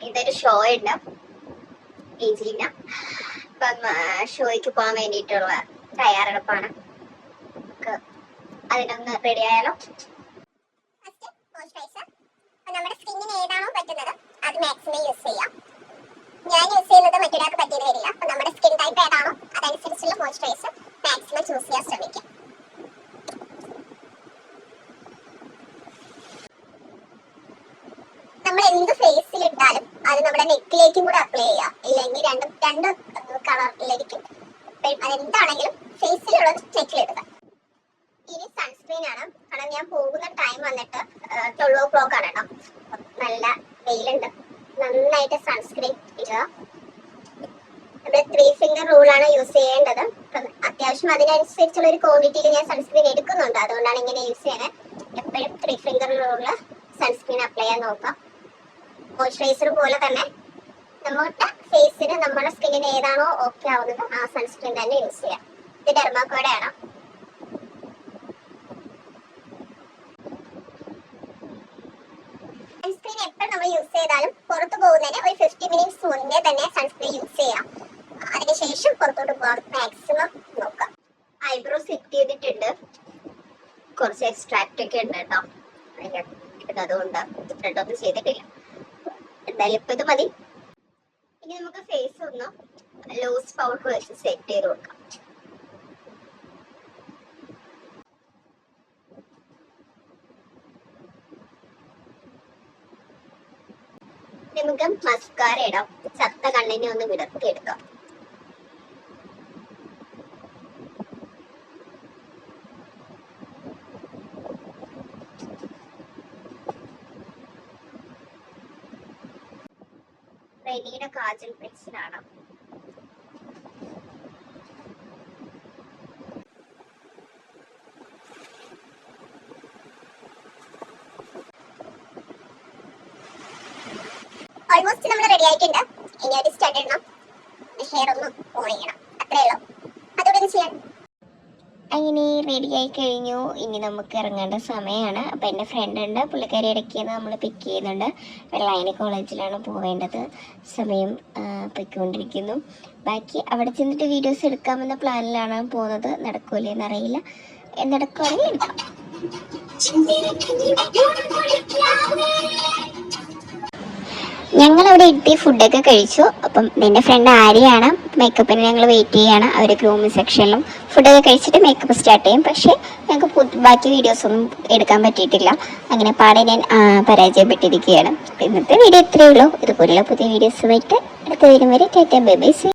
ഇതൊരു ഷോ ഉണ്ട് ഈജിന. അപ്പം ഷോയ്ക്ക് പോകാൻ വേണ്ടിയിട്ടുള്ള തയ്യാറെടുപ്പാണ്. അതിനൊന്ന് റെഡി ആയാലോ. നമ്മുടെ സ്കിന്നിന് ഏതാണോ പറ്റുന്നത് അത് മാക്സിമം യൂസ് ചെയ്യാം. ഞാൻ യൂസ് ചെയ്യുന്നത് മറ്റൊരാൾക്ക് പറ്റിയത് വരില്ല. അപ്പൊ നമ്മുടെ സ്കിൻ ടൈപ്പ് ഏതാണോ അതനുസരിച്ചുള്ള മോയ്സ്ചറൈസർ മാക്സിമം ചൂസ് ചെയ്യാൻ ശ്രമിക്കാം. നമ്മൾ എന്ത് ഫേസിൽ ഇട്ടാലും അത് നമ്മുടെ നെക്കിലേക്കും കൂടെ അപ്ലൈ ചെയ്യാം. ഇല്ലെങ്കിൽ രണ്ട് കളറിലായിരിക്കും. അതെന്താണെങ്കിലും ഫേസിലുള്ളത് നെക്കിലിടുക. ഇനി സൺസ്ക്രീൻ ആണ്. കാരണം ഞാൻ പോകുന്ന ടൈം വന്നിട്ട് 12 o'clock ആണ് കേട്ടോ. നല്ല വെയിലുണ്ട്. നന്നായിട്ട് സൺസ്ക്രീൻ ഇടുക. നമ്മുടെ 3 finger റൂളാണ് യൂസ് ചെയ്യേണ്ടത്. അത്യാവശ്യം അതിനനുസരിച്ചുള്ള ഒരു ക്വാണ്ടിറ്റിയിൽ ഞാൻ സൺസ്ക്രീൻ എടുക്കുന്നുണ്ട്. അതുകൊണ്ടാണ് ഇങ്ങനെ യൂസ് ചെയ്യുന്നത്. എപ്പോഴും 3 finger റൂളിൽ സൺസ്ക്രീൻ അപ്ലൈ ചെയ്യാൻ നോക്കാം. മോയ്സ്ചറൈസർ പോലെ തന്നെ നമ്മുടെ ഫേസിന് നമ്മുടെ സ്കിന്നിന് ഏതാണോ ഓക്കെ ആവുന്നത് ആ സൺസ്ക്രീൻ തന്നെ യൂസ് ചെയ്യാം. ഇത് ഡെർമാക്കോയുടെ ആണ്. സൺസ്ക്രീൻ എപ്പോഴും നമ്മൾ യൂസ് ചെയ്താലും പുറത്തു പോകുന്നതിന് ഒരു 50 minutes മുന്നേ തന്നെ സൺസ്ക്രീൻ യൂസ് ചെയ്യാം. അതിനുശേഷം പുറത്തോട്ട് പോകാൻ മാക്സിമം നോക്കാം. ഐബ്രോ സെറ്റ് ചെയ്തിട്ടുണ്ട്. കുറച്ച് എക്സ്ട്രാക്ട് ഒക്കെ ഉണ്ട് കേട്ടോ. അതുകൊണ്ട് ത്രെഡൊന്നും ചെയ്തിട്ടില്ല. എന്തായാലും ഇപ്പൊ ഇത് മതി. ഇനി നമുക്ക് ഫേസ് ഒന്ന് ലൂസ് പൗഡർ വെച്ച് സെറ്റ് ചെയ്ത് കൊടുക്കാം. നമുക്ക് മസ്കാര ഇടാം. ചത്ത കണ്ണിനെ ഒന്ന് വിടർത്തിയെടുക്കാം. റെനിയുടെ കാജൽ പെൻസിലാണ്. ഓൾമോസ്റ്റ് നമ്മൾ റെഡി ആയിട്ടുണ്ട്. ഇനി ഒരു സ്റ്റഡ് ഇടണം. ഹെയർ ഒന്ന് ഓൺ ചെയ്യണം. അത്രേ ഉള്ളൂ. അതുകൂടെ ചെയ്യാൻ. അങ്ങനെ റെഡി ആയി കഴിഞ്ഞു. ഇനി നമുക്ക് ഇറങ്ങേണ്ട സമയമാണ്. അപ്പം എൻ്റെ ഫ്രണ്ട് ഉണ്ട്. പുള്ളിക്കാരി ഇടയ്ക്ക് നമ്മൾ പിക്ക് ചെയ്യുന്നുണ്ട്. വെള്ളായണി കോളേജിലാണ് പോവേണ്ടത്. സമയം പൊയ്ക്കൊണ്ടിരിക്കുന്നു. ബാക്കി അവിടെ ചെന്നിട്ട് വീഡിയോസ് എടുക്കാമെന്ന പ്ലാനിലാണ് പോകുന്നത്. നടക്കൂലെന്ന് അറിയില്ല. നടക്കുവാണെങ്കിൽ എടുക്കാം. ഞങ്ങളവിടെ എത്തി ഫുഡൊക്കെ കഴിച്ചു. അപ്പം എൻ്റെ ഫ്രണ്ട് ആര്യയാണ്. മേക്കപ്പിന് ഞങ്ങൾ വെയിറ്റ് ചെയ്യാണ്. അവർ ഗ്രൂമിങ് സെക്ഷനിലും ഫുഡൊക്കെ കഴിച്ചിട്ട് മേക്കപ്പ് സ്റ്റാർട്ട് ചെയ്യും. പക്ഷേ ഞങ്ങൾക്ക് ബാക്കി വീഡിയോസൊന്നും എടുക്കാൻ പറ്റിയിട്ടില്ല. അങ്ങനെ പാടെ ഞാൻ പരാജയപ്പെട്ടിരിക്കുകയാണ്. ഇന്നത്തെ വീഡിയോ ഇത്രയേ ഉള്ളൂ. ഇതുപോലുള്ള പുതിയ വീഡിയോസുമായിട്ട് അടുത്ത വരും വരെ ടാറ്റ ബൈ ബൈ.